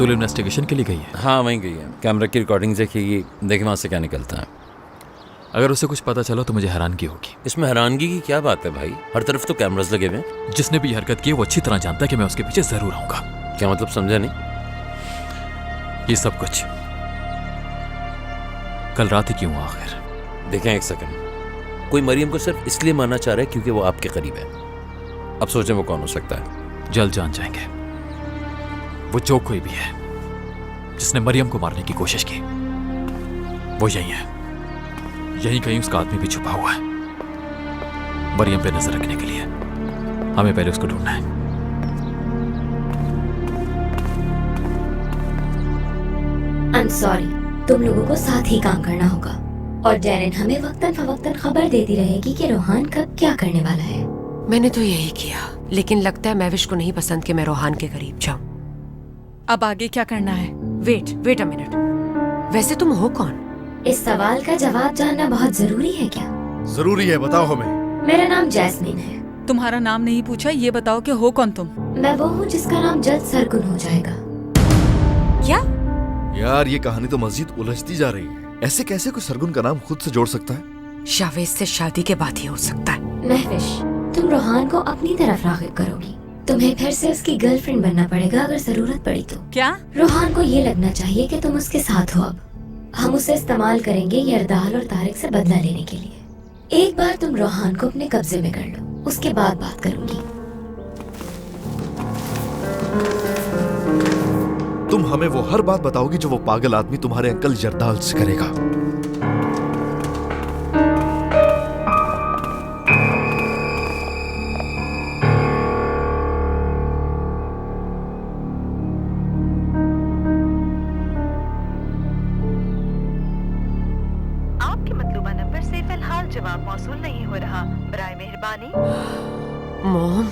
बतूल investigation के लिए गई है? हाँ वहीं गई है, कैमरा की रिकॉर्डिंग देखिए, देखे वहाँ से क्या निकलता है। अगर उसे कुछ पता चला तो मुझे हैरानगी होगी। इसमें हैरानगी की क्या बात है भाई, हर तरफ तो कैमरास लगे हुए हैं। जिसने भी ये हरकत की है वो अच्छी तरह जानता है कि मैं उसके पीछे जरूर आऊंगा। क्या मतलब, समझा नहीं? ये सब कुछ कल रात ही क्यों आखिर? देखें एक सेकंड, कोई मरियम को सिर्फ इसलिए मानना चाह रहा है क्योंकि वो आपके करीब है। अब सोचें वो कौन हो सकता है। जल्द जान जाएंगे। वो जो कोई भी है जिसने मरियम को मारने की कोशिश की वो यही है। यहीं कहीं उसका आदमी भी छुपा हुआ है। मरियम पे नजर रखने के लिए हमें पहले उसको ढूंढना है। I'm sorry, तुम लोगों को साथ ही काम करना होगा और डैरेन हमें वक्तन फवक्तन खबर देती रहेगी कि रोहान कब क्या करने वाला है। मैंने तो यही किया, लेकिन लगता है महविश को नहीं पसंद कि मैं रोहान के करीब जाऊं। अब आगे क्या करना है? वेट अ मिनट, वैसे तुम हो कौन? इस सवाल का जवाब जानना बहुत जरूरी है क्या? जरूरी है, बताओ हमें। मेरा नाम जैस्मीन है। तुम्हारा नाम नहीं पूछा, ये बताओ कि हो कौन तुम? मैं वो हूँ जिसका नाम जल्द सरगुन हो जाएगा। क्या? यार ये कहानी तो मजीद उलझती जा रही है। ऐसे कैसे कोई सरगुन का नाम खुद से जोड़ सकता है? शावेज से शादी के बाद ही हो सकता है। महविश, तुम रोहान को अपनी तरफ राग़िब करोगी। तुम्हें फिर से उसकी गर्लफ्रेंड बनना पड़ेगा अगर जरूरत पड़ी तो। क्या? रोहान को ये लगना चाहिए कि तुम उसके साथ हो। अब हम उसे इस्तेमाल करेंगे यरदाल और तारिक से बदला लेने के लिए। एक बार तुम रोहान को अपने कब्जे में कर लो, उसके बाद बात करूंगी। तुम हमें वो हर बात बताओगी जो वो पागल आदमी तुम्हारे अंकल यरदाल से करेगा। आपके मतलूबा नंबर से फिलहाल जवाब मौसूल नहीं हो रहा। बराए मेहरबानी। मॉम,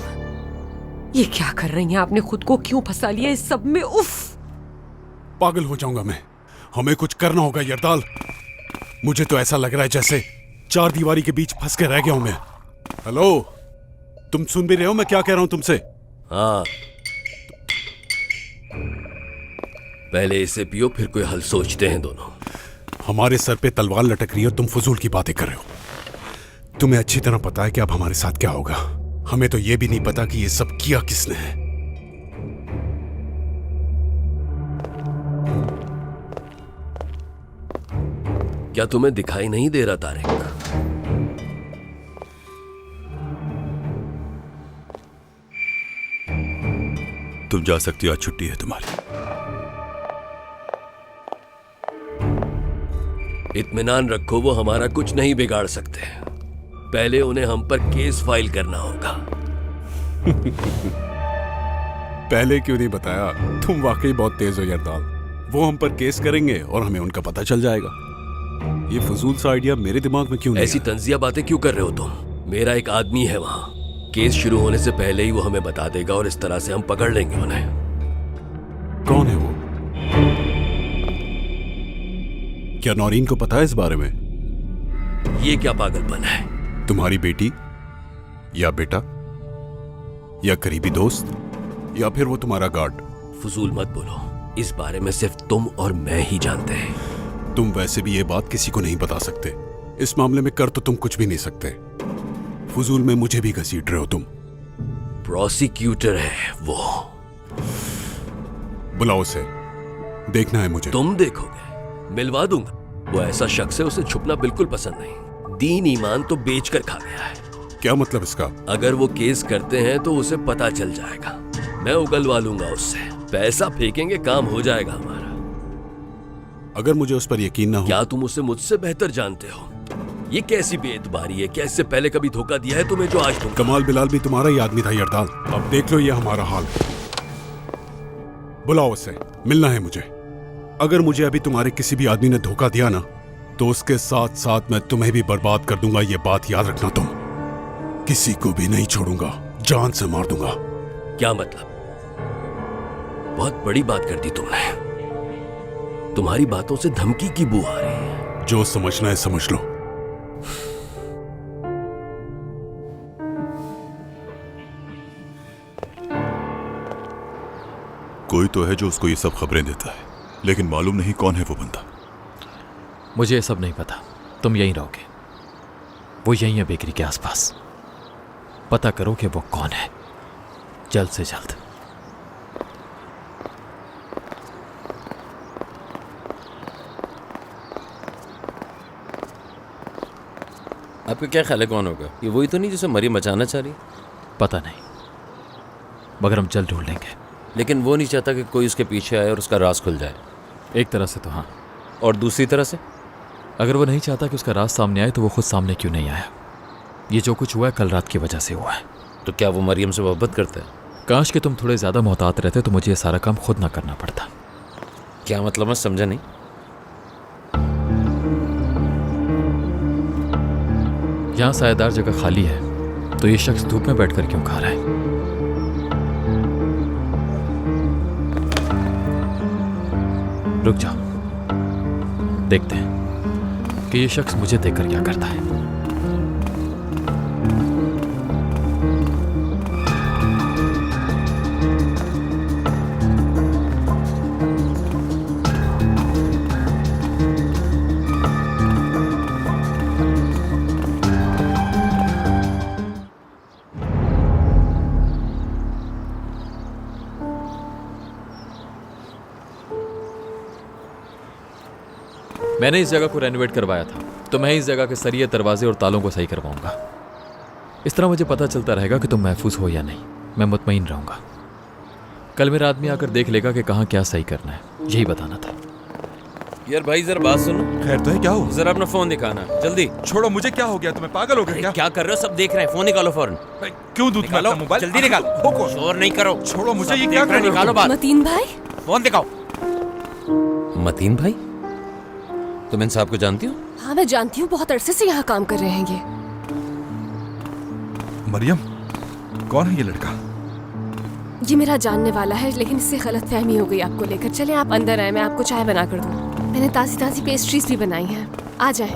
ये क्या कर रही हैं? आपने खुद को क्यों फंसा लिया इस सब में? उफ, पागल हो जाऊंगा मैं। हमें कुछ करना होगा यरदाल। मुझे तो ऐसा लग रहा है जैसे चार दीवारी के बीच फंस के रह गया हूं मैं। हेलो, तुम सुन भी रहे हो मैं क्या कह रहा हूं तुमसे? हाँ, पहले इसे पियो, फिर कोई हल सोचते हैं दोनों। हमारे सर पे तलवार लटक रही है और तुम फजूल की बातें कर रहे हो। तुम्हें अच्छी तरह पता है कि अब हमारे साथ क्या होगा। हमें तो यह भी नहीं पता कि ये सब किया किसने है। क्या तुम्हें दिखाई नहीं दे रहा तारिक? तुम जा सकती हो, आज छुट्टी है तुम्हारी। इत्मीनान रखो, वो हमारा कुछ नहीं बिगाड़ सकते। पहले उन्हें हम पर केस फाइल करना होगा। पहले क्यों नहीं बताया? तुम वाकई बहुत तेज हो यरदाल। वो हम पर केस करेंगे और हमें उनका पता चल जाएगा। ये फजूल सा आइडिया मेरे दिमाग में क्यों नहीं ऐसी तंजिया बातें क्यों कर रहे हो तुम? मेरा एक आदमी है वहां, केस शुरू होने से पहले ही वो हमें बता देगा और इस तरह से हम पकड़ लेंगे उन्हें। कौन है वो? क्या नौरीन को पता है इस बारे में? ये क्या पागलपन है? तुम्हारी बेटी या बेटा या करीबी दोस्त या फिर वो तुम्हारा गार्ड? फजूल मत बोलो, इस बारे में सिर्फ तुम और मैं ही जानते हैं। तुम वैसे भी ये बात किसी को नहीं बता सकते। इस मामले में कर तो तुम कुछ भी नहीं सकते। फजूल में मुझे भी घसीट रहे हो तुम। प्रोसिक्यूटर है वो। बुलाओ उसे, देखना है मुझे। तुम देखोगे? मिलवा दूंगा। वो ऐसा शख्स है, उसे छुपना बिल्कुल पसंद नहीं। दीन ईमान तो बेचकर खा गया है। क्या मतलब इसका? अगर वो केस करते हैं तो उसे पता चल जाएगा। मैं उगलवा लूंगा उससे, पैसा फेंकेंगे, काम हो जाएगा हमारा। अगर मुझे उस पर यकीन ना हो। क्या तुम उसे मुझसे बेहतर जानते हो? ये कैसी बेएतबारी है? क्या इससे पहले कभी धोखा दिया है तुम्हें जो आज तुम? कमाल बिलाल भी तुम्हारा ही आदमी था यरदाल। अब देख लो ये हमारा हाल। बुलाओ उसे, मिलना है मुझे। अगर मुझे अभी तुम्हारे किसी भी आदमी ने धोखा दिया ना तो उसके साथ साथ मैं तुम्हें भी बर्बाद कर दूंगा। ये बात याद रखना तुम। किसी को भी नहीं छोड़ूंगा, जान से मार दूंगा। क्या मतलब? बहुत बड़ी बात कर दी तुमने। तुम्हारी बातों से धमकी की बू आ रही है। जो समझना है समझ लो। कोई तो है जो उसको ये सब खबरें देता है, लेकिन मालूम नहीं कौन है वो बंदा। मुझे ये सब नहीं पता। तुम यहीं रहोगे, वो यहीं है बेकरी के आसपास। पता करो कि वो कौन है, जल्द से जल्द। आपका क्या ख्याल है कौन होगा? ये वही तो नहीं जिसे मरियम बचाना चाह रही? पता नहीं, मगर हम जल्द ढूंढ लेंगे। लेकिन वो नहीं चाहता कि कोई उसके पीछे आए और उसका राज खुल जाए। एक तरह से तो हाँ। और दूसरी तरह से? अगर वो नहीं चाहता कि उसका राज सामने आए तो वो खुद सामने क्यों नहीं आया? ये जो कुछ हुआ है कल रात की वजह से हुआ है। तो क्या वो मरियम से मोहब्बत करता है? काश कि तुम थोड़े ज्यादा मोहतात रहते तो मुझे ये सारा काम खुद ना करना पड़ता। क्या मतलब? मैं समझा नहीं। यहाँ सायेदार जगह खाली है तो ये शख्स धूप में बैठकर क्यों खा रहा है? रुक जाओ, देखते हैं कि ये शख्स मुझे देखकर क्या करता है। मैंने इस जगह को रेनोवेट करवाया था, तो मैं इस जगह के सरिये, दरवाजे और तालों को सही करवाऊंगा। इस तरह मुझे पता चलता रहेगा कि तुम महफूज हो या नहीं। मैं मुतमईन रहूंगा। कल मेरा आदमी आकर देख लेगा कि कहाँ क्या सही करना है। यही बताना था। यार भाई जरा बात सुनो। खैर तो है, क्या हो? जरा अपना फोन दिखाना जल्दी। छोड़ो, मुझे क्या हो गया? तुम्हें पागल हो गया क्या? क्या कर रहे हो? सब देख रहे हैं। फोन निकालो फौरन। क्यों दूं तुम्हें अपना मोबाइल? जल्दी निकालो। शोर नहीं करो। छोड़ो मुझे, ये क्या कर रहे हो? निकालो बात। मतीन भाई, फोन दिखाओ। मतीन भाई, तुम इन साहब को जानती हो? हाँ मैं जानती हूँ, बहुत अरसे से यहाँ काम कर रहे हैं ये। मरियम, कौन है ये लड़का? ये मेरा जानने वाला है, लेकिन इससे गलतफहमी हो गई आपको लेकर। चले आप अंदर आए, मैं आपको चाय बना कर दूँ। मैंने ताज़ी ताज़ी पेस्ट्रीज भी बनाई हैं, आ जाएं।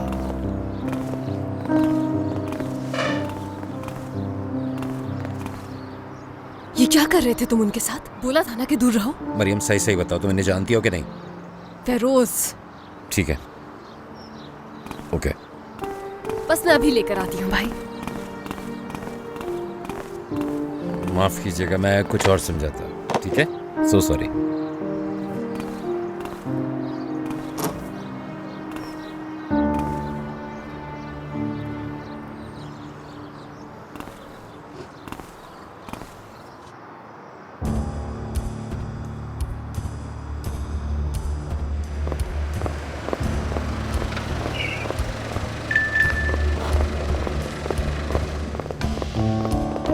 ये क्या कर रहे थे तुम उनके साथ? बोला था ना कि दूर रहो। मरियम सही सही बताओ, तुम इन्हें जानती हो कि नहीं? फेरोज। ठीक है, ओके। बस मैं अभी लेकर आती हूँ भाई। माफ कीजिएगा, मैं कुछ और समझाता। ठीक है, सो सॉरी।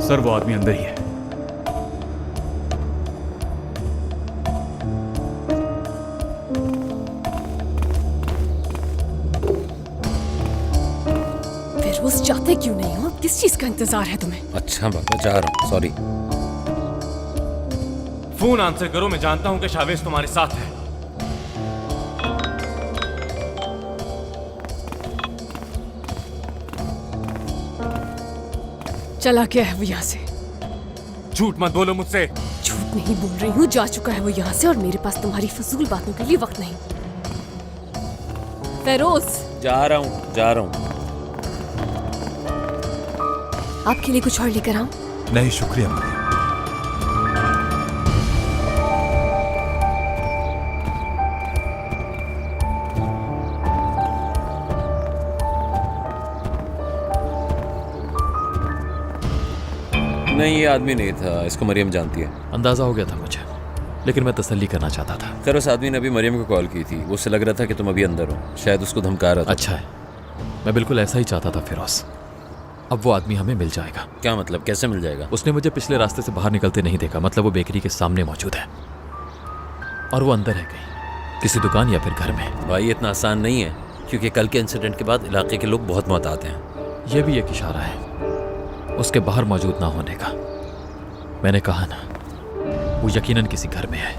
सर वो आदमी अंदर ही है। फेरोज, चाहते क्यों नहीं हो? किस चीज का इंतजार है तुम्हें? अच्छा बाबा, जा रहा हूँ, सॉरी। फोन आंसर करो, मैं जानता हूं कि शावेज तुम्हारे साथ है। चला गया है वो यहाँ से। झूठ मत बोलो मुझसे। झूठ नहीं बोल रही हूँ, जा चुका है वो यहाँ से और मेरे पास तुम्हारी फजूल बातों के लिए वक्त नहीं। फेरोज, जा रहा हूँ, जा रहा हूँ। आपके लिए कुछ और लेकर आऊं? नहीं शुक्रिया मरियम। नहीं, ये आदमी नहीं था, इसको मरियम जानती है। अंदाजा हो गया था मुझे, लेकिन मैं तसल्ली करना चाहता था। खैर उस आदमी ने अभी मरियम को कॉल की थी, वो उससे लग रहा था कि तुम अभी अंदर हो, शायद उसको धमका रहा था। अच्छा है, मैं बिल्कुल ऐसा ही चाहता था फिरोज। अब वो आदमी हमें मिल जाएगा। क्या मतलब? कैसे मिल जाएगा? उसने मुझे पिछले रास्ते से बाहर निकलते नहीं देखा, मतलब वो बेकरी के सामने मौजूद है और वो अंदर है कहीं, किसी दुकान या फिर घर में। भाई इतना आसान नहीं है, क्योंकि कल के इंसिडेंट के बाद इलाके के लोग बहुत मोहतात हैं। यह भी एक इशारा है उसके बाहर मौजूद ना होने का। मैंने कहा ना, वो यकीनन किसी घर में है।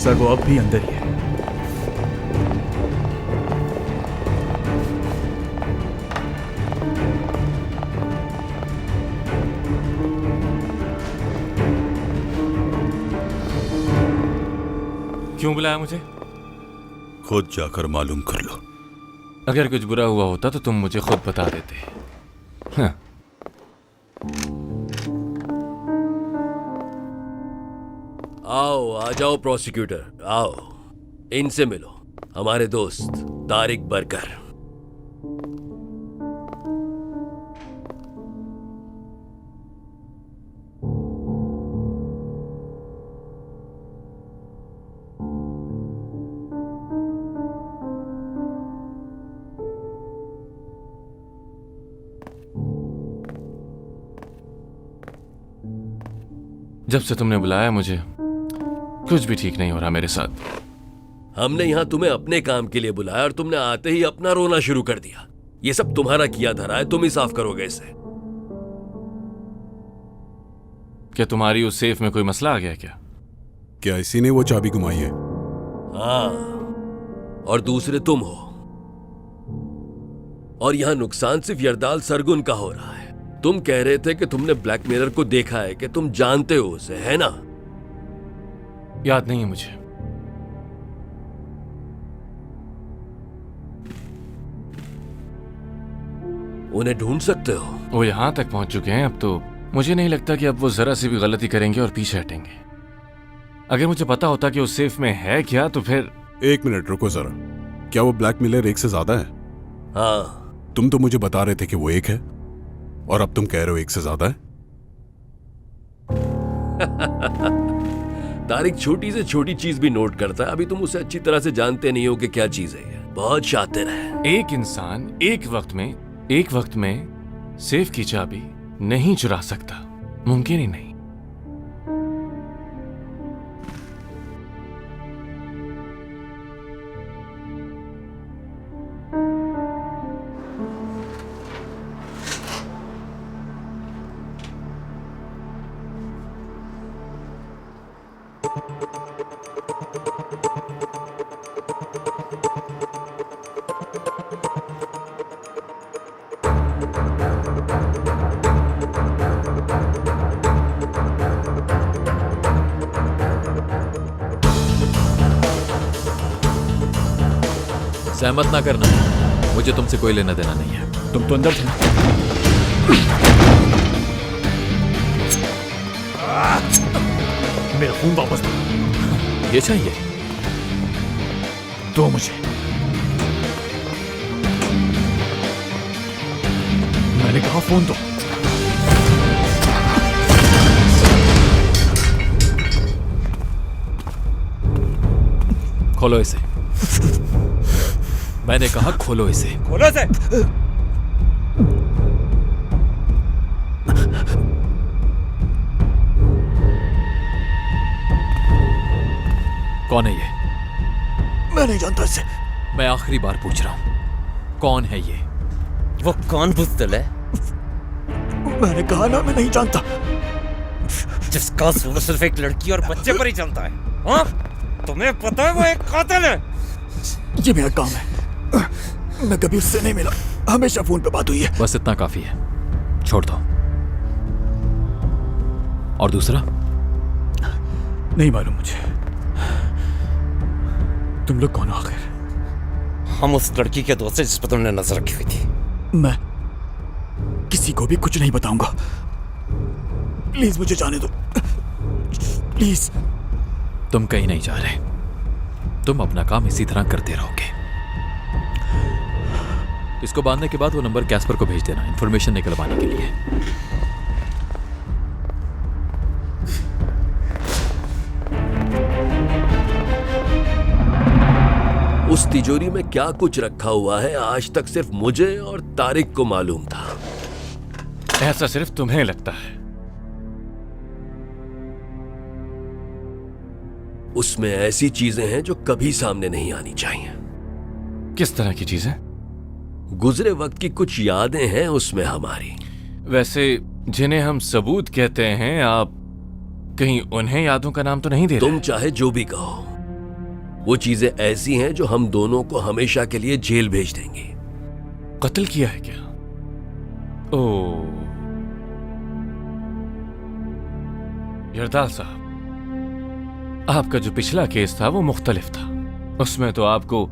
सर वो अब भी अंदर ही है। क्यों बुलाया मुझे? खुद जाकर मालूम कर लो। अगर कुछ बुरा हुआ होता तो तुम मुझे खुद बता देते। हाँ। आओ आ जाओ प्रोसिक्यूटर, आओ इनसे मिलो, हमारे दोस्त तारिक बरकर। जब से तुमने बुलाया मुझे कुछ भी ठीक नहीं हो रहा मेरे साथ। हमने यहां तुम्हें अपने काम के लिए बुलाया और तुमने आते ही अपना रोना शुरू कर दिया। ये सब तुम्हारा किया धरा है, तुम ही साफ करोगे इसे। क्या तुम्हारी उस सेफ में कोई मसला आ गया क्या? क्या इसी ने वो चाबी घुमाई है? हाँ, और दूसरे तुम हो। और यहां नुकसान सिर्फ यरदाल सरगुन का हो रहा है। तुम कह रहे थे कि तुमने ब्लैक मिरर को देखा है, कि तुम जानते हो उसे, है ना? याद नहीं है मुझे। उन्हें ढूंढ सकते हो? वो यहां तक पहुंच चुके हैं अब तो मुझे नहीं लगता कि अब वो जरा सी भी गलती करेंगे और पीछे हटेंगे। अगर मुझे पता होता कि उस सेफ में है क्या तो फिर। एक मिनट रुको जरा, क्या वो ब्लैक मिलर एक से ज्यादा है? हाँ। तुम तो मुझे बता रहे थे कि वो एक है और अब तुम कह रहे हो एक से ज्यादा है। तारिक छोटी से छोटी चीज भी नोट करता है। अभी तुम उसे अच्छी तरह से जानते नहीं हो कि क्या चीज है ये। बहुत शातिर है। एक इंसान एक वक्त में सेफ की चाबी नहीं चुरा सकता, मुमकिन ही नहीं। सहमत ना करना, मुझे तुमसे कोई लेना देना नहीं है। तुम तो अंदर थे। मेरा खून वापस दो। ये चाहिए तो मुझे। मैंने कहा फोन दो। खोलो इसे। मैंने कहा खोलो इसे। खोलो इसे। कौन है ये? मैं नहीं जानता इसे। मैं आखिरी बार पूछ रहा हूं, कौन है ये? वो कौन बुज़दिल है? मैंने कहा ना, मैं नहीं जानता। जिसका सूर सिर्फ एक लड़की और बच्चे पर ही चलता है। हाँ? तुम्हें पता है वो एक कातिल है। ये मेरा काम है। मैं कभी उससे नहीं मिला, हमेशा फोन पे बात हुई है। बस इतना काफी है, छोड़ दो। और दूसरा? नहीं मालूम मुझे। तुम लोग कौन हो आखिर? हम उस लड़की के दोस्त हैं जिस पर तुमने नजर रखी हुई थी। मैं किसी को भी कुछ नहीं बताऊंगा। प्लीज मुझे जाने दो, प्लीज। तुम कहीं नहीं जा रहे, तुम अपना काम इसी तरह करते रहोगे। इसको बांधने के बाद वो नंबर कैस्पर को भेज देना, इंफॉर्मेशन निकलवाने के लिए। उस तिजोरी में क्या कुछ रखा हुआ है आज तक सिर्फ मुझे और तारिक को मालूम था। ऐसा सिर्फ तुम्हें लगता है। उसमें ऐसी चीजें हैं जो कभी सामने नहीं आनी चाहिए। किस तरह की चीजें? गुजरे वक्त की कुछ यादें हैं उसमें हमारी। वैसे जिन्हें हम सबूत कहते हैं, आप कहीं उन्हें यादों का नाम तो नहीं दे रहे? तुम चाहे जो भी कहो, वो चीजें ऐसी हैं जो हम दोनों को हमेशा के लिए जेल भेज देंगी। कत्ल किया है क्या? ओ यरदाल साहब, आपका जो पिछला केस था वो मुख्तलिफ था। उसमें तो आपको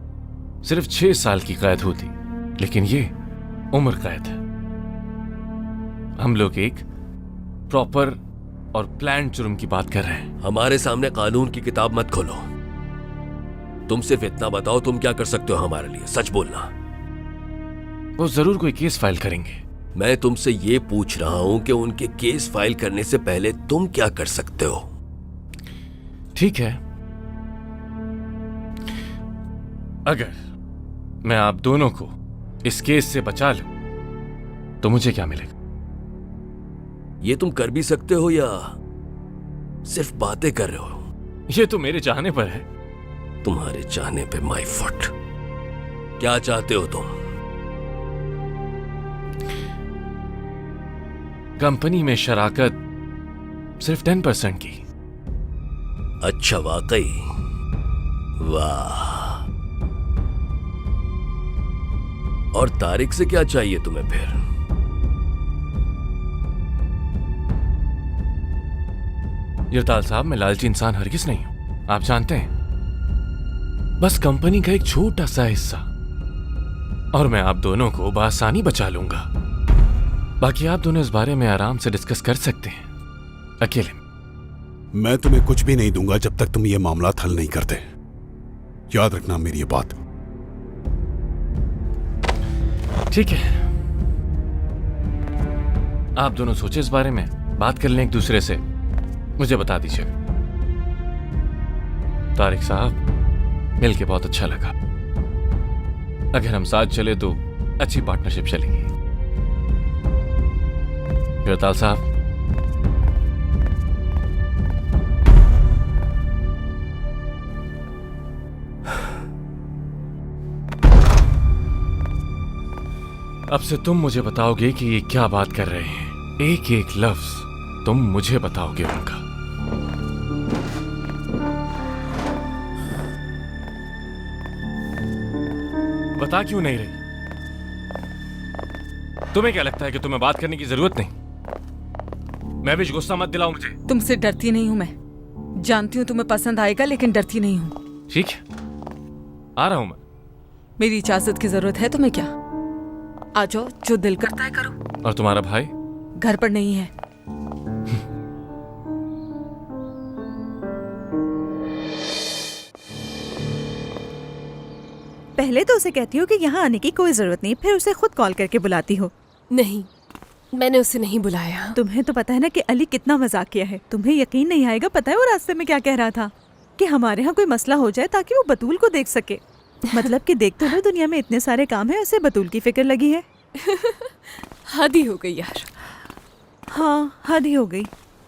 सिर्फ 6 साल की कैद होती, लेकिन ये उम्र कैद है। हम लोग एक प्रॉपर और प्लान जुर्म की बात कर रहे हैं। हमारे सामने कानून की किताब मत खोलो। तुम सिर्फ इतना बताओ, तुम क्या कर सकते हो हमारे लिए? सच बोलना। वो जरूर कोई केस फाइल करेंगे। मैं तुमसे ये पूछ रहा हूं कि उनके केस फाइल करने से पहले तुम क्या कर सकते हो? ठीक है, अगर मैं आप दोनों को इस केस से बचा लूं तो मुझे क्या मिलेगा? ये तुम कर भी सकते हो या सिर्फ बातें कर रहे हो? ये तो मेरे चाहने पर है। तुम्हारे चाहने पे माय फुट। क्या चाहते हो तुम? कंपनी में शराकत सिर्फ 10% की। अच्छा, वाकई? वाह। और तारिक से क्या चाहिए तुम्हें फिर? यरदाल साहब, मैं लालची इंसान हरगिज नहीं हूं, आप जानते हैं। बस कंपनी का एक छोटा सा हिस्सा, और मैं आप दोनों को बआसानी बचा लूंगा। बाकी आप दोनों इस बारे में आराम से डिस्कस कर सकते हैं अकेले में। मैं तुम्हें कुछ भी नहीं दूंगा जब तक तुम ये मामला हल नहीं करते। याद रखना मेरी ये बात। ठीक है, आप दोनों सोचे इस बारे में, बात कर लें एक दूसरे से, मुझे बता दीजिए। तारिक साहब, मिलके बहुत अच्छा लगा। अगर हम साथ चले तो अच्छी पार्टनरशिप चलेगी। यरदाल साहब, अब से तुम मुझे बताओगे कि ये क्या बात कर रहे हैं। एक एक लफ्ज तुम मुझे बताओगे उनका। बता क्यों नहीं रही? तुम्हें क्या लगता है कि तुम्हें बात करने की जरूरत नहीं? मैं भी गुस्सा मत दिलाओ मुझे। तुमसे डरती नहीं हूं मैं। जानती हूँ तुम्हें पसंद आएगा, लेकिन डरती नहीं हूँ। ठीक है, आ रहा हूं मैं। मेरी इजाजत की जरूरत है तुम्हें क्या? आ जाओ, जो दिल करता है करो। और तुम्हारा भाई? घर पर नहीं है। पहले तो उसे कहती हो कि यहाँ आने की कोई जरूरत नहीं, फिर उसे खुद कॉल करके बुलाती हो। नहीं, मैंने उसे नहीं बुलाया। तुम्हें तो पता है ना कि अली कितना मजाक किया है। तुम्हें यकीन नहीं आएगा, पता है वो रास्ते में क्या कह रहा था? कि हमारे यहाँ कोई मसला हो जाए ताकि वो बतूल को देख सके। मतलब कि देख तो लो, दुनिया में इतने सारे काम है, उसे बतूल की फिक्र लगी है। हद ही हो गई यार। हाँ, हद ही हो गई।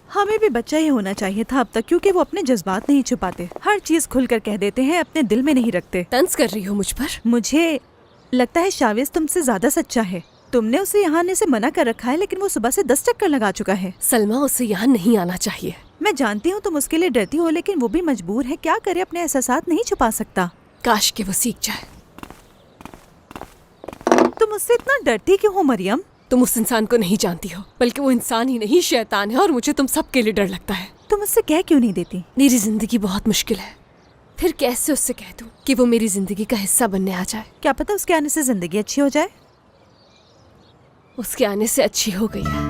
हमें भी बच्चा ही होना चाहिए था अब तक, क्योंकि वो अपने जज्बात नहीं छुपाते, हर चीज खुलकर कह देते हैं, अपने दिल में नहीं रखते। तंज कर रही हो मुझ पर? मुझे लगता है शाविज तुमसे ज्यादा सच्चा है। तुमने उसे यहाँ आने से मना कर रखा है, लेकिन वो सुबह से 10 चक्कर लगा चुका है। सलमा, उसे यहाँ नहीं आना चाहिए। मैं जानती हूँ तुम उसके लिए डरती हो, लेकिन वो भी मजबूर है। क्या करे, अपने एहसासात नहीं छुपा सकता। काश के वो सीख जाए। तुम उससे इतना डरती क्यों हो मरियम? तुम उस इंसान को नहीं जानती हो, बल्कि वो इंसान ही नहीं शैतान है, और मुझे तुम सबके लिए डर लगता है। तुम उससे कह क्यों नहीं देती? मेरी जिंदगी बहुत मुश्किल है, फिर कैसे उससे कह दूं कि वो मेरी जिंदगी का हिस्सा बनने आ जाए? क्या पता उसके आने से जिंदगी अच्छी हो जाए। उसके आने से अच्छी हो गई है,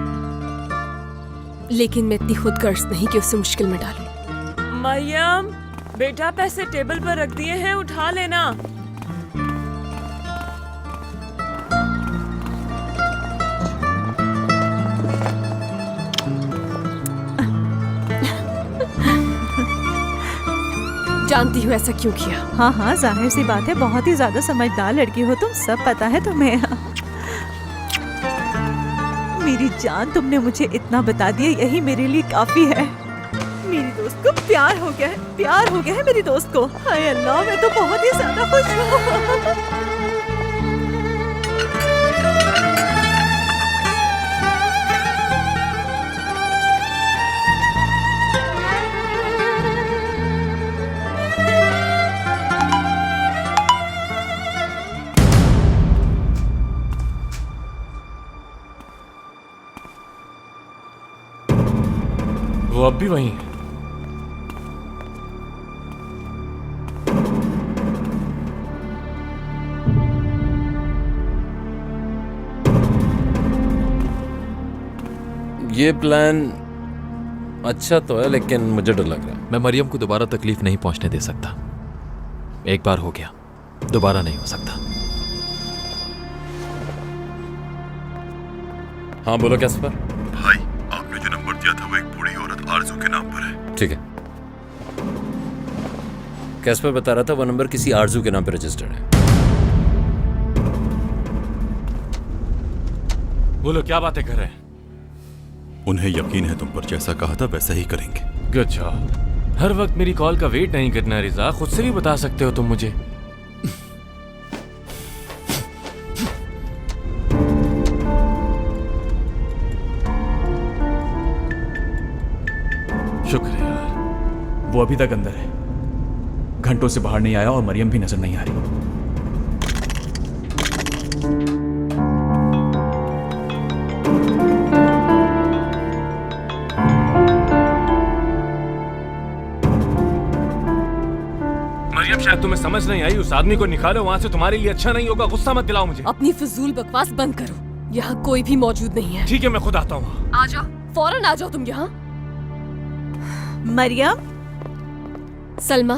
लेकिन मैं इतनी खुद गर्ज नहीं कि उसे मुश्किल में डालूं। मरियम, बेटा पैसे टेबल पर रख दिए हैं, उठा लेना। जानती हूँ ऐसा क्यों किया। हाँ हाँ, जाहिर सी बात है, बहुत ही ज्यादा समझदार लड़की हो तुम, सब पता है तुम्हें। मेरी जान, तुमने मुझे इतना बता दिया, यही मेरे लिए काफी है। मेरी दोस्त को प्यार हो गया है, प्यार हो गया है मेरी दोस्त को। हाय अल्लाह, मैं तो बहुत ही ज्यादा खुश हूँ। वो अब भी वहीं है। ये प्लान अच्छा तो है, लेकिन मुझे डर लग रहा है। मैं मरियम को दोबारा तकलीफ नहीं पहुंचने दे सकता। एक बार हो गया, दोबारा नहीं हो सकता। हाँ बोलो कैस्पर। भाई, आपने जो नंबर दिया था वो एक बूढ़ी औरत आरजू के नाम पर है। ठीक है। कैस्पर बता रहा था वो नंबर किसी आरजू के नाम पर रजिस्टर्ड है। बोलो क्या बातें कर रहे हैं? उन्हें यकीन है तुम पर, जैसा कहा था वैसा ही करेंगे। Good job. हर वक्त मेरी कॉल का वेट नहीं करना रिजा, खुद से भी बता सकते हो तुम मुझे। शुक्र है यार। वो अभी तक अंदर है, घंटों से बाहर नहीं आया और मरियम भी नजर नहीं आ रही। मरियम शायद तुम्हें समझ नहीं आई, उस आदमी को निकालो वहां से, तुम्हारे लिए अच्छा नहीं होगा। गुस्सा मत दिलाओ मुझे। अपनी फिजूल बकवास बंद करो, यहाँ कोई भी मौजूद नहीं है। ठीक है मैं खुद आता हूँ। आ जाओ, फौरन आ जाओ तुम यहाँ। मरियम, सलमा,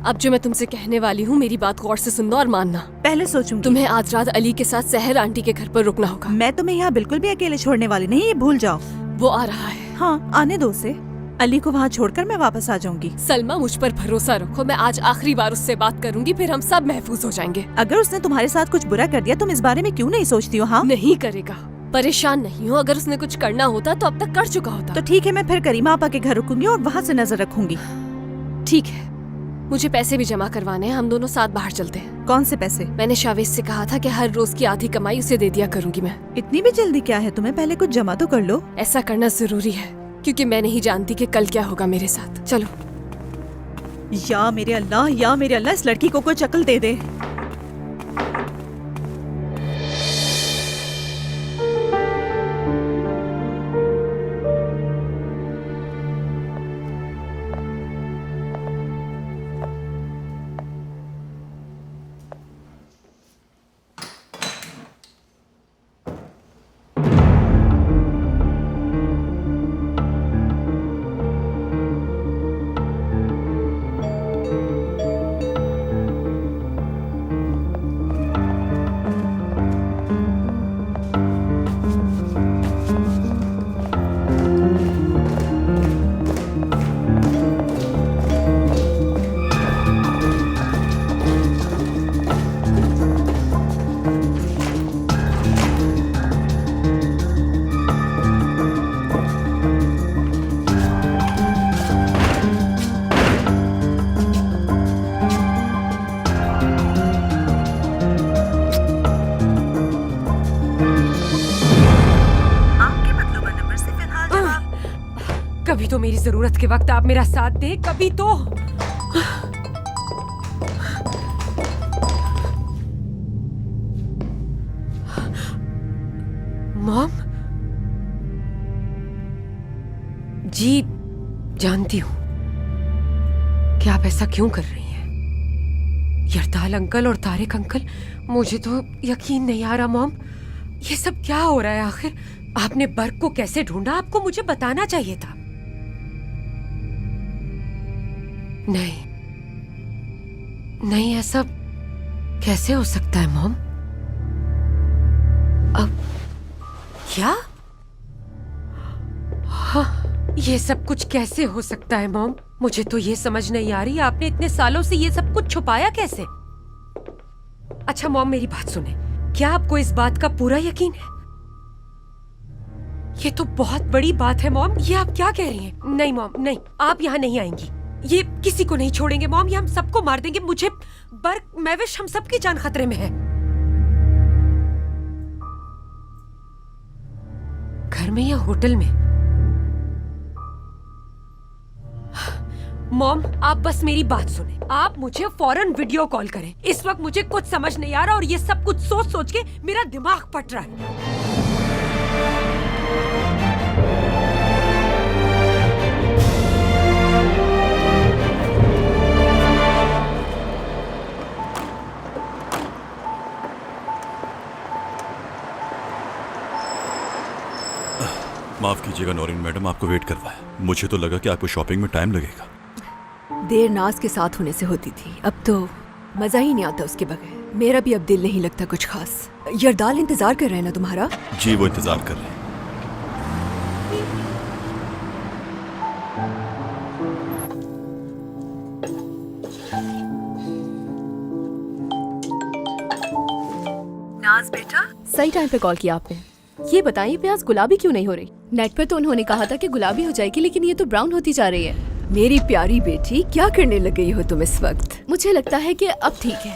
अब जो मैं तुमसे कहने वाली हूँ मेरी बात गौर से सुनना और मानना। पहले सोचूंगी। तुम्हें आज रात अली के साथ सहर आंटी के घर पर रुकना होगा। मैं तुम्हें यहाँ बिल्कुल भी अकेले छोड़ने वाली नहीं, ये भूल जाओ। वो आ रहा है। हाँ, आने दो उसे। अली को वहाँ छोड़कर मैं वापस आ जाऊंगी। सलमा, मुझ पर भरोसा रखो, मैं आज आखिरी बार उससे बात करूंगी, फिर हम सब महफूज हो जाएंगे। अगर उसने तुम्हारे साथ कुछ बुरा कर दिया तुम इस बारे में क्यों नहीं सोचती हो? हाँ, नहीं करेगा, परेशान नहीं हो। अगर उसने कुछ करना होता तो अब तक कर चुका होता। तो ठीक है, मैं फिर करीमा आपा के घर रुकूंगी और वहाँ से नजर रखूंगी। ठीक है, मुझे पैसे भी जमा करवाने हैं, हम दोनों साथ बाहर चलते हैं। कौन से पैसे? मैंने शावेज से कहा था कि हर रोज की आधी कमाई उसे दे दिया करूंगी मैं। इतनी भी जल्दी क्या है तुम्हें? पहले कुछ जमा तो कर लो। ऐसा करना जरूरी है क्योंकि मैं नहीं जानती कि कल क्या होगा मेरे साथ। चलो। या मेरे अल्लाह, या मेरे अल्लाह, इस लड़की को कोई शक्ल दे दे। कभी तो मेरी जरूरत के वक्त आप मेरा साथ दे, कभी तो। मॉम जी, जानती हूँ कि आप ऐसा क्यों कर रही हैं। यरदाल अंकल और तारिक अंकल, मुझे तो यकीन नहीं आ रहा मॉम, ये सब क्या हो रहा है आखिर। आपने बर्क को कैसे ढूंढा, आपको मुझे बताना चाहिए था। नहीं नहीं, ऐसा कैसे हो सकता है मॉम? अब क्या? हाँ, ये सब कुछ कैसे हो सकता है मॉम? मुझे तो ये समझ नहीं आ रही, आपने इतने सालों से ये सब कुछ छुपाया कैसे? अच्छा मॉम, मेरी बात सुने, क्या आपको इस बात का पूरा यकीन है? ये तो बहुत बड़ी बात है मॉम, ये आप क्या कह रही हैं? नहीं मॉम, नहीं, आप यहाँ नहीं आएंगी। ये किसी को नहीं छोड़ेंगे मॉम, ये हम सबको मार देंगे। मुझे, बर्क, मैविश, हम सबकी जान खतरे में है। घर में या होटल में? मॉम, आप बस मेरी बात सुने, आप मुझे फौरन वीडियो कॉल करें। इस वक्त मुझे कुछ समझ नहीं आ रहा और ये सब कुछ सोच सोच के मेरा दिमाग फट रहा है। माफ कीजिएगा नौरीन मैडम, आपको वेट करवाया। मुझे तो लगा कि आपको शॉपिंग में टाइम लगेगा। देर नाज के साथ होने से होती थी, अब तो मजा ही नहीं आता उसके बगैर। मेरा भी अब दिल नहीं लगता कुछ खास। यरदाल इंतजार कर रहे हैं ना तुम्हारा? जी वो इंतजार कर रहे हैं। नाज बेटा, सही टाइम पे कॉल किया आपने। ये बताइए प्याज गुलाबी क्यों नहीं हो रही? नेट पे तो उन्होंने कहा था कि गुलाबी हो जाएगी, लेकिन ये तो ब्राउन होती जा रही है। मेरी प्यारी बेटी, क्या करने लग गई हो तुम इस वक्त? मुझे लगता है कि अब ठीक है,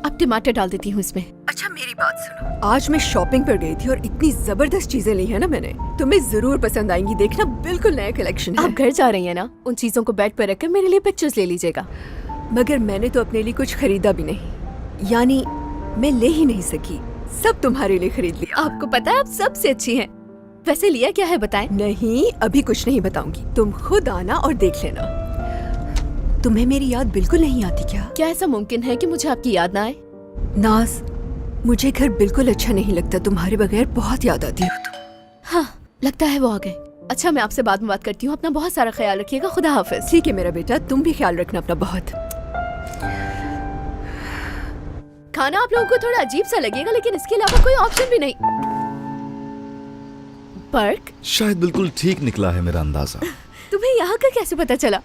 अब टमाटर डाल देती हूँ इसमें। अच्छा मेरी बात सुनो, आज मैं शॉपिंग पर गई थी और इतनी जबरदस्त चीजें ली है ना मैंने, तुम्हें जरूर पसंद आएंगी। देखना, बिल्कुल नया कलेक्शन है। आप घर जा रही है ना, उन चीजों को बेड पर रखकर मेरे लिए पिक्चर्स ले लीजिएगा। मगर मैंने तो अपने लिए कुछ खरीदा भी नहीं, यानी मैं ले ही नहीं सकी, सब तुम्हारे लिए खरीद लिया। आपको पता है आप सबसे अच्छी हैं। वैसे लिया क्या है बताएं? नहीं, अभी कुछ नहीं बताऊंगी, तुम खुद आना और देख लेना। तुम्हें मेरी याद बिल्कुल नहीं आती क्या? क्या ऐसा मुमकिन है कि मुझे आपकी याद ना आए? नाज, मुझे घर बिल्कुल अच्छा नहीं लगता, तुम्हारे बगैर बहुत याद आती हो तुम। हाँ, लगता है वो आ गए। अच्छा, मैं आपसे बाद में बात करती हूँ। अपना बहुत सारा ख्याल रखिएगा। खुदा हाफिज। ठीक है मेरा बेटा, तुम भी ख्याल रखना अपना बहुत। खाना आप लोगों को थोड़ा अजीब सा लगेगा, लेकिन इसके अलावा कोई ऑप्शन भी नहीं। पर्क, शायद बिल्कुल ठीक निकला है मेरा अंदाजा। तुम्हें यहाँ का कैसे पता चला?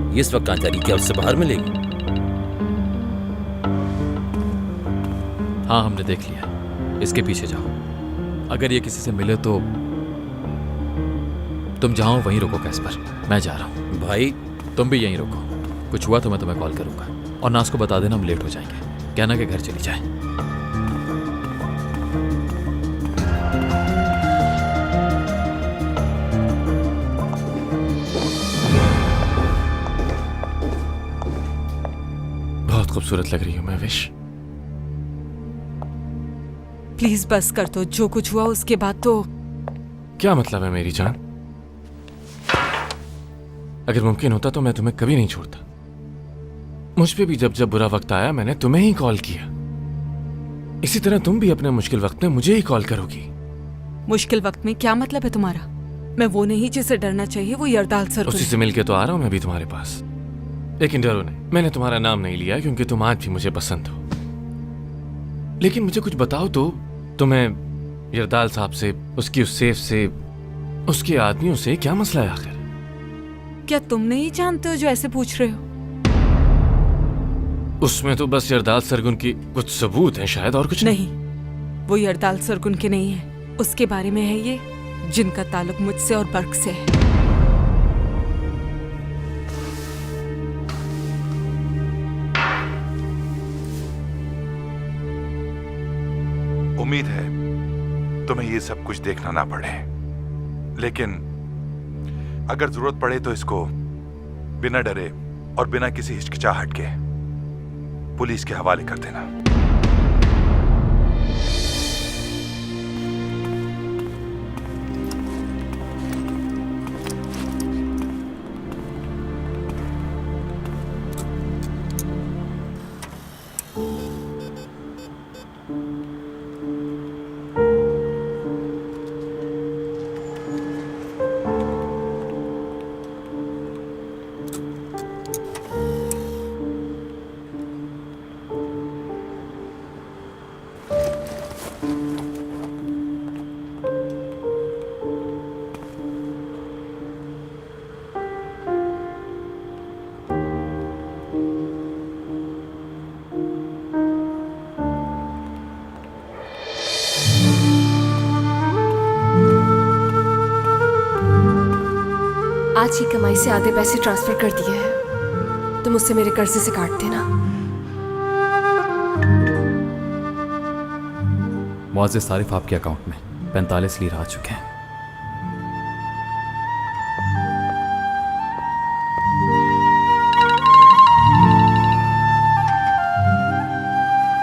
ये इस वक्त कहाँ जा रही? क्या उससे बाहर मिलेगी? हाँ, हमने देख लिया। इसके पीछे जाओ। अगर ये किसी से मिले तो तुम जाओ वहीं रुको कैस्पर, मैं जा रहा हूँ। भाई तुम भी यहीं रुको, कुछ हुआ तो मैं तुम्हें कॉल करूंगा। और नाज को बता देना हम लेट हो जाएंगे, कहना कि घर चली जाए। बहुत खूबसूरत लग रही हूँ मैं विश। प्लीज बस कर दो, जो कुछ हुआ उसके बाद तो। क्या मतलब है मेरी जान? अगर मुमकिन होता तो मैं तुम्हें कभी नहीं छोड़ता। मुझ पे भी जब जब बुरा वक्त आया मैंने तुम्हें ही कॉल किया। इसी तरह तुम भी अपने मुश्किल वक्त में मुझे ही कॉल करोगी। मुश्किल वक्त में क्या मतलब है तुम्हारा? मैं वो नहीं जिसे डरना चाहिए, वो यरदाल सर। उसी से मिलके तो आ रहा हूं मैं भी तुम्हारे पास। लेकिन डरो नहीं, मैंने तुम्हारा नाम नहीं लिया क्योंकि तुम आज भी मुझे पसंद हो। लेकिन मुझे कुछ बताओ तो, तुम्हें यरदाल साहब से, उसकी उस सेफ से, उसके आदमियों से क्या मसला है आखिर? क्या तुम नहीं जानते हो जो ऐसे पूछ रहे हो? उसमें तो बस यरदाल सरगुन की कुछ सबूत हैं शायद, और कुछ नहीं। वो यरदाल सरगुन के नहीं है, उसके बारे में है ये, जिनका ताल्लुक मुझसे और बर्क से है। उम्मीद है तुम्हें ये सब कुछ देखना ना पड़े, लेकिन अगर जरूरत पड़े तो इसको बिना डरे और बिना किसी हिचकिचाहट के पुलिस के हवाले कर देना। आज की कमाई से आधे पैसे ट्रांसफर कर दिए हैं, तुम उससे मेरे कर्जे से काट देना। मुआज़्ज़िज़ तारिफ आपके अकाउंट में 45 लीर आ चुके हैं।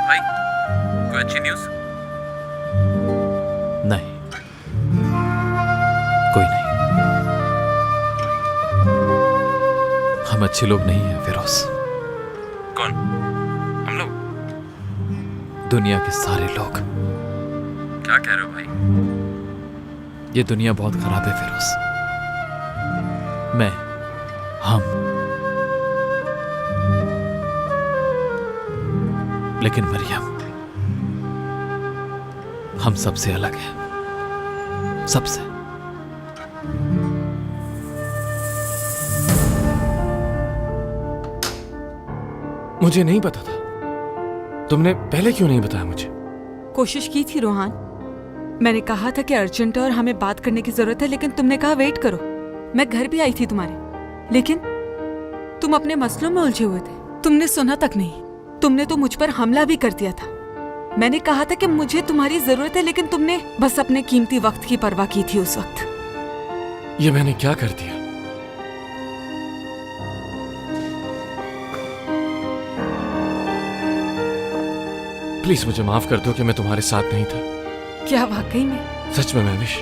भाई कोई अच्छी न्यूज़? नहीं, कोई नहीं। अच्छे लोग नहीं हैं फिरोज। कौन? हम लोग? दुनिया के सारे लोग। क्या कह रहे हो भाई? ये दुनिया बहुत खराब है फिरोज। मैं, हम, लेकिन मरियम हम सबसे अलग है, सबसे। मुझे नहीं पता था। तुमने पहले क्यों नहीं बताया मुझे? कोशिश की थी रोहान। मैंने कहा था कि अर्जेंट है और हमें बात करने की जरूरत है, लेकिन तुमने कहा वेट करो। मैं घर भी आई थी तुम्हारे, लेकिन तुम अपने मसलों में उलझे हुए थे। तुमने सुना तक नहीं। तुमने तो मुझ पर हमला भी कर दिया था। मैंने कहा था कि मुझे तुम्हारी जरूरत है, लेकिन तुमने बस अपने कीमती वक्त की परवाह की थी उस वक्त। ये मैंने क्या कर दिया? प्लीज मुझे माफ कर दो कि मैं तुम्हारे साथ नहीं था। क्या वाकई में? सच में महविश,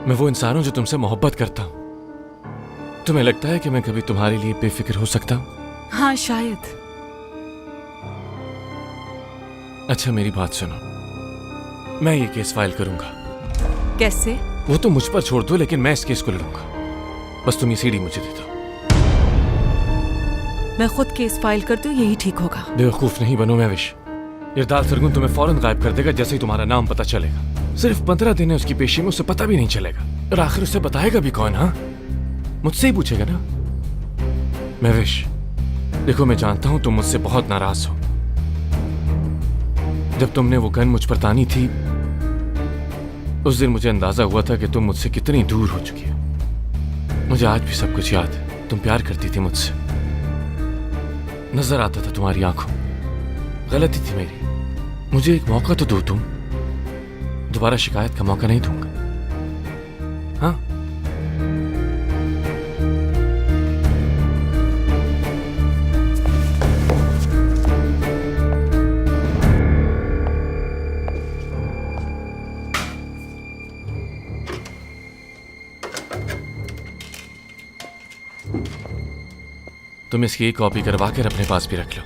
मैं वो इंसान हूं जो तुमसे मोहब्बत करता हूं। तुम्हें लगता है कि मैं कभी तुम्हारे लिए बेफिक्र हो सकता हूं? हाँ शायद। अच्छा मेरी बात सुनो, मैं ये केस फाइल करूंगा। कैसे? वो तो मुझ पर छोड़ दो, लेकिन मैं इस केस को लड़ूंगा। बस तुम ये सीढ़ी मुझे दे दो। मैं खुद केस फाइल कर दूं, यही ठीक होगा। बेवकूफ नहीं बनो महविश। इरदाल सरगुन तुम्हें फौरन गायब कर देगा जैसे ही तुम्हारा नाम पता चलेगा। सिर्फ 15 दिन है उसकी पेशी में, उसे पता भी नहीं चलेगा। और आखिर उसे बताएगा भी कौन? हाँ, मुझसे ही पूछेगा ना। महविश देखो, मैं जानता हूं तुम मुझसे बहुत नाराज हो। जब तुमने वो गन मुझ पर तानी थी, उस दिन मुझे अंदाजा हुआ था कि तुम मुझसे कितनी दूर हो चुकी हो। मुझे आज भी सब कुछ याद है। तुम प्यार करती थी मुझसे, नजर आता था तुम्हारी आंखों। गलती थी मेरी। मुझे एक मौका तो दो तुम। दोबारा शिकायत का मौका नहीं दूंगा। हाँ, तुम इसकी एक कॉपी करवा कर अपने पास भी रख लो।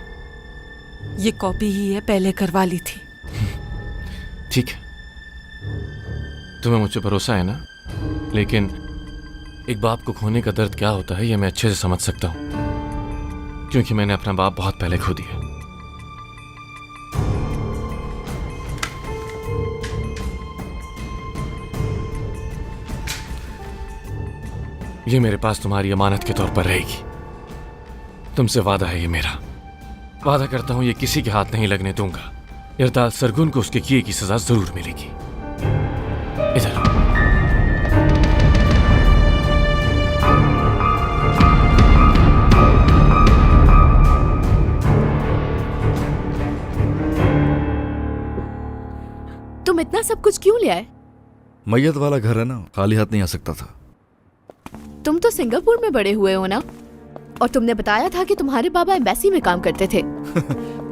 ये कॉपी ही है, पहले करवा ली थी। ठीक है, तुम्हें मुझ पर भरोसा है ना? लेकिन एक बाप को खोने का दर्द क्या होता है, यह मैं अच्छे से समझ सकता हूं, क्योंकि मैंने अपना बाप बहुत पहले खो दिया। ये मेरे पास तुम्हारी अमानत के तौर पर रहेगी। तुमसे वादा है, ये मेरा वादा करता हूं, ये किसी के हाथ नहीं लगने दूंगा। इरदाल सरगुन को उसके किए की सजा जरूर मिलेगी। इधर तुम इतना सब कुछ क्यों ले आए? मैयत वाला घर है ना, खाली हाथ नहीं आ सकता था। तुम तो सिंगापुर में बड़े हुए हो ना, और तुमने बताया था कि तुम्हारे बाबा एम्बेसी में काम करते थे।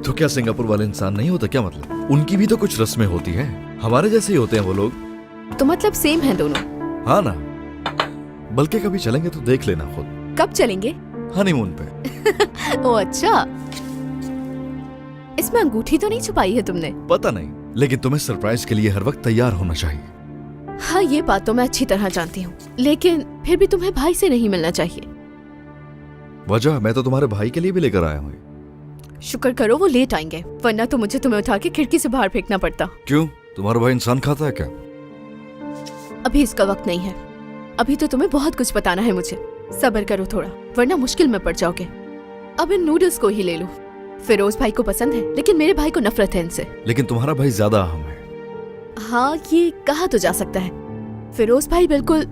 तो क्या सिंगापुर वाले इंसान नहीं होता क्या? मतलब उनकी भी तो कुछ रस्में होती हैं, हमारे जैसे ही होते हैं वो लोग। तो मतलब सेम हैं दोनों? हाँ ना, बल्कि कभी चलेंगे तो देख लेना खुद। कब चलेंगे? हनीमून पे। ओ अच्छा, इसमें अंगूठी तो नहीं छुपाई है तुमने? पता नहीं, लेकिन तुम्हें सरप्राइज के लिए हर वक्त तैयार होना चाहिए। हाँ ये बात तो मैं अच्छी तरह जानती हूँ, लेकिन फिर भी तुम्हें भाई से नहीं मिलना चाहिए। वजह? मैं तो तुम्हारे भाई के लिए भी लेकर आया हूँ। शुक्र करो वो लेट आएंगे, वरना तो मुझे तुम्हें उठा के खिड़की से बाहर फेंकना पड़ता। क्यों, तुम्हारा भाई इंसान खाता है क्या? अभी इसका वक्त नहीं है। अभी तो तुम्हें बहुत कुछ बताना है मुझे। सब्र करो थोड़ा, वरना मुश्किल में पड़ जाओगे। अब इन नूडल्स को ही ले लो। फिरोज भाई को पसंद है, लेकिन मेरे भाई को नफरत है इनसे। लेकिन तुम्हारा भाई ज्यादा अहम है। हाँ ये कहा तो जा सकता है। फिरोज भाई बिल्कुल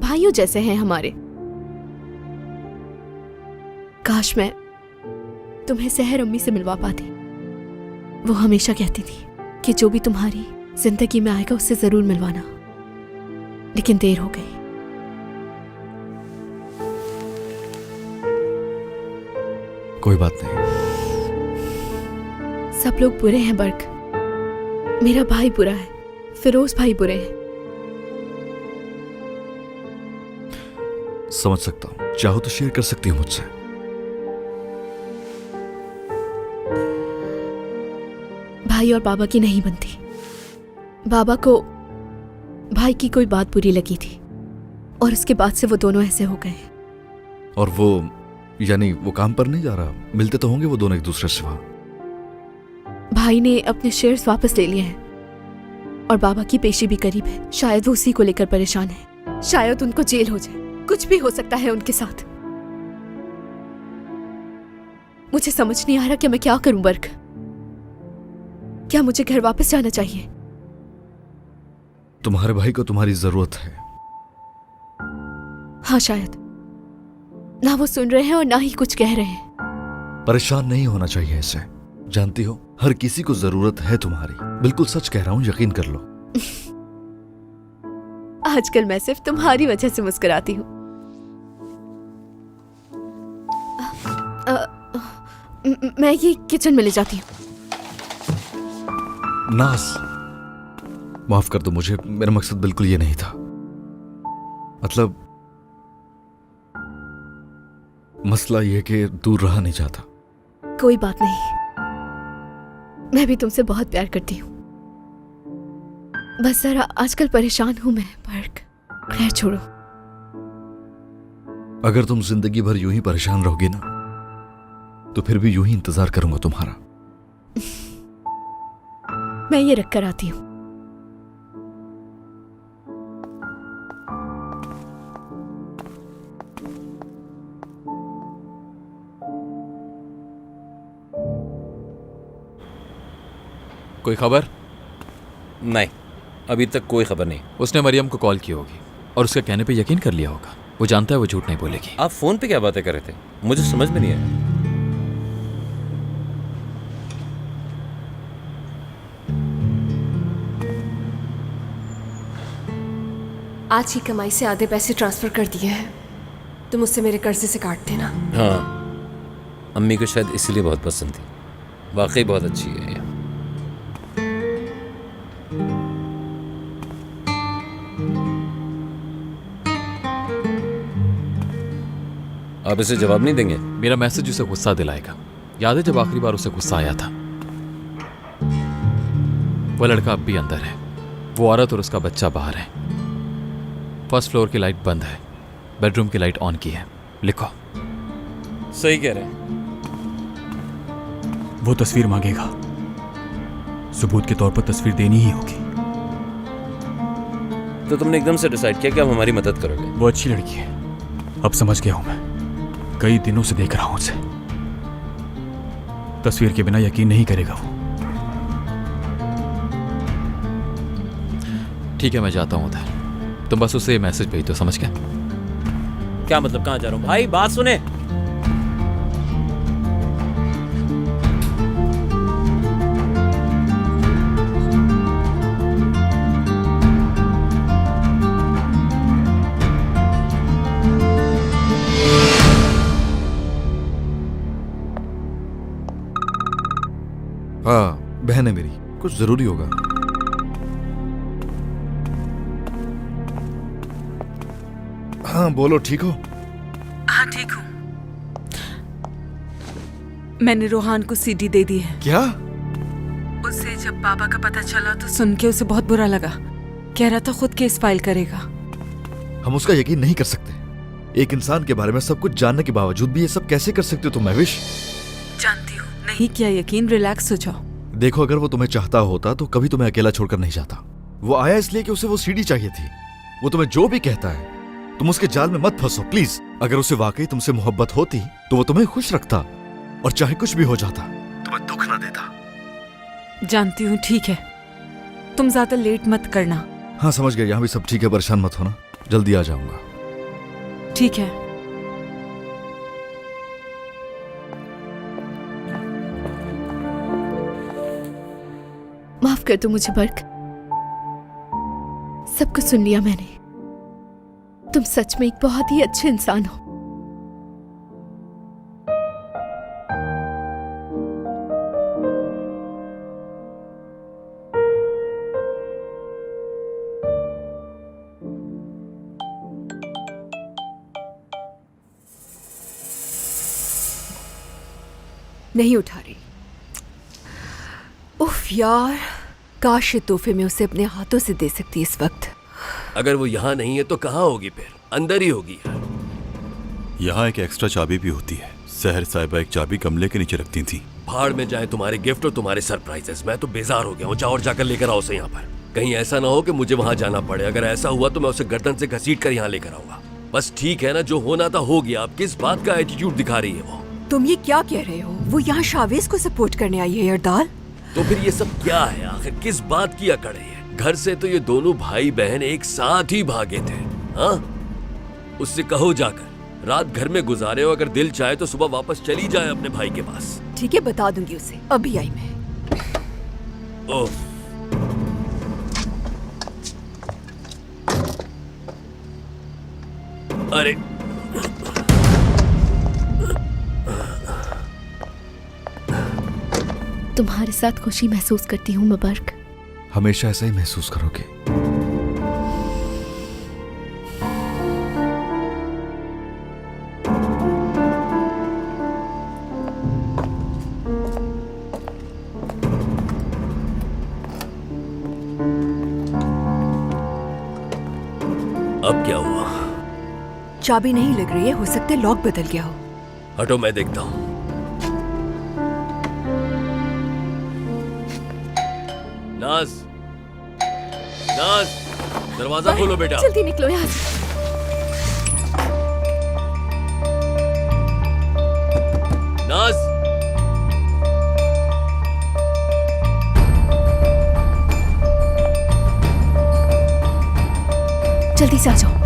भाइयों जैसे हैं हमारे। काश मैं तुम्हें सहर अम्मी से मिलवा पाती। वो हमेशा कहती थी कि जो भी तुम्हारी जिंदगी में आएगा उससे जरूर मिलवाना, लेकिन देर हो गई। कोई बात नहीं। सब लोग बुरे हैं बर्क। मेरा भाई बुरा है, फिरोज भाई बुरे हैं। समझ सकता हूँ, चाहो तो शेयर कर सकती हो मुझसे। भाई और बाबा की नहीं बनती। बाबा को भाई की कोई बात बुरी लगी थी और उसके बाद से वो दोनों ऐसे हो गए। और वो यानी वो काम पर नहीं जा रहा? मिलते तो होंगे वो दोनों एक दूसरे से वहां। भाई ने अपने शेयर्स वापस ले लिए हैं और बाबा की पेशी भी करीब है। शायद वो उसी को लेकर परेशान है। शायद उनको जेल हो जाए। कुछ भी हो सकता है उनके साथ। मुझे समझ नहीं आ रहा कि मैं क्या करूं बर्क। क्या मुझे घर वापस जाना चाहिए? तुम्हारे भाई को तुम्हारी जरूरत है। हाँ शायद। ना वो सुन रहे हैं और ना ही कुछ कह रहे हैं। परेशान नहीं होना चाहिए ऐसे। जानती हो, हर किसी को जरूरत है तुम्हारी। बिल्कुल सच कह रहा हूं, यकीन कर लो। आजकल मैं सिर्फ तुम्हारी वजह से मुस्कुराती हूँ। मैं ये किचन में ले जाती हूँ। नाज, माफ कर दो मुझे। मेरा मकसद बिल्कुल ये नहीं था। मतलब मसला यह कि दूर रहा नहीं जाता। कोई बात नहीं। मैं भी तुमसे बहुत प्यार करती हूँ। बस जरा आजकल परेशान हूं मैं बर्क। खैर छोड़ो। अगर तुम जिंदगी भर यूं ही परेशान रहोगी ना, तो फिर भी यूं ही इंतजार करूंगा तुम्हारा। मैं ये रख कर आती हूँ। कोई खबर? नहीं, अभी तक कोई खबर नहीं। उसने मरियम को कॉल की होगी और उसके कहने पे यकीन कर लिया होगा। वो जानता है वो झूठ नहीं बोलेगी। आप फोन पे क्या बातें कर रहे थे? मुझे समझ में नहीं आया। आज की कमाई से आधे पैसे ट्रांसफर कर दिए हैं। तुम उससे मेरे कर्जे से काट देना। हाँ, अम्मी को शायद इसलिए बहुत पसंद थी। वाकई बहुत अच्छी है ये। आप इसे जवाब नहीं देंगे? मेरा मैसेज उसे गुस्सा दिलाएगा। याद है जब आखिरी बार उसे गुस्सा आया था? वो लड़का अब भी अंदर है। वो औरत और उसका बच्चा बाहर है। फर्स्ट फ्लोर की लाइट बंद है, बेडरूम की लाइट ऑन की है। लिखो। सही कह रहे हैं। वो तस्वीर मांगेगा। सबूत के तौर पर तस्वीर देनी ही होगी। तो तुमने एकदम से डिसाइड किया कि आप हमारी मदद करोगे? वो अच्छी लड़की है। अब समझ गया हूं मैं। कई दिनों से देख रहा हूं उसे। तस्वीर के बिना यकीन नहीं करेगा वो। ठीक है, मैं जाता हूं उधर। तुम बस उसे मैसेज भेज दो, समझ गया? क्या मतलब? कहां जा रहा हूं? भाई बात सुने। हाँ, बहन है मेरी। कुछ जरूरी होगा। हाँ बोलो, ठीक हो? हाँ ठीक हूँ। मैंने रोहान को सीडी दे दी है। क्या? उसे जब बाबा का पता चला तो सुन के उसे बहुत बुरा लगा। कह रहा था खुद केस फाइल करेगा। हम उसका यकीन नहीं कर सकते। एक इंसान के बारे में सब कुछ जानने के बावजूद भी ये सब कैसे कर सकते हो तुम महविश? जानती हूँ नहीं किया यकीन। रिलैक्स हो जाओ। देखो, अगर वो तुम्हें चाहता होता तो कभी तुम्हें अकेला छोड़कर नहीं जाता। वो आया इसलिए कि उसे वो सीडी चाहिए थी। वो तुम्हें जो भी कहता है तुम उसके जाल में मत फंसो प्लीज। अगर उसे वाकई तुमसे मोहब्बत होती तो वो तुम्हें खुश रखता और चाहे कुछ भी हो जाता तुम्हें दुख ना देता। जानती हूँ, ठीक है। तुम ज्यादा लेट मत करना। हाँ समझ गया। यहाँ भी सब ठीक है, परेशान मत होना। जल्दी आ जाऊंगा। ठीक है। माफ कर दो मुझे बर्क। सब कुछ सुन लिया मैंने। तुम सच में एक बहुत ही अच्छे इंसान हो। नहीं उठा रही। उफ यार, काश ये तोहफे में उसे अपने हाथों से दे सकती इस वक्त। अगर वो यहाँ नहीं है तो कहाँ होगी फिर? अंदर ही होगी यार। यहाँ एक एक्स्ट्रा चाबी भी होती है। सहर साहिबा एक चाबी गमले के नीचे रखती थी। भाड़ में जाए तुम्हारे गिफ्ट और तुम्हारे सरप्राइजेस। मैं तो बेजार हो गया हूँ। जाओ और जाकर लेकर आओ उसे यहाँ पर। कहीं ऐसा ना हो कि मुझे वहाँ जाना पड़े। अगर ऐसा हुआ तो मैं उसे गर्दन से घसीट कर यहाँ लेकर आऊंगा। बस ठीक है ना, जो होना था हो गया। अब किस बात का एटीट्यूड दिखा रही है वो? तुम ये क्या कह रहे हो? वो यहाँ शावेज को सपोर्ट करने आई है यरदाल। तो फिर ये सब क्या है आखिर? किस बात की अकड़ है? घर से तो ये दोनों भाई बहन एक साथ ही भागे थे। हाँ, उससे कहो जाकर रात घर में गुजारे हो। अगर दिल चाहे तो सुबह वापस चली जाए अपने भाई के पास। ठीक है, बता दूंगी उसे। अभी आई मैं। ओह, अरे तुम्हारे साथ खुशी महसूस करती हूँ मुबारक। हमेशा ऐसा ही महसूस करोगे। अब क्या हुआ? चाबी नहीं लग रही है, हो सकता है लॉक बदल गया हो। हटो, मैं देखता हूँ। नाज, नाज, दरवाजा खोलो बेटा। जल्दी निकलो यहाँ से। नाज, जल्दी से आ जाओ।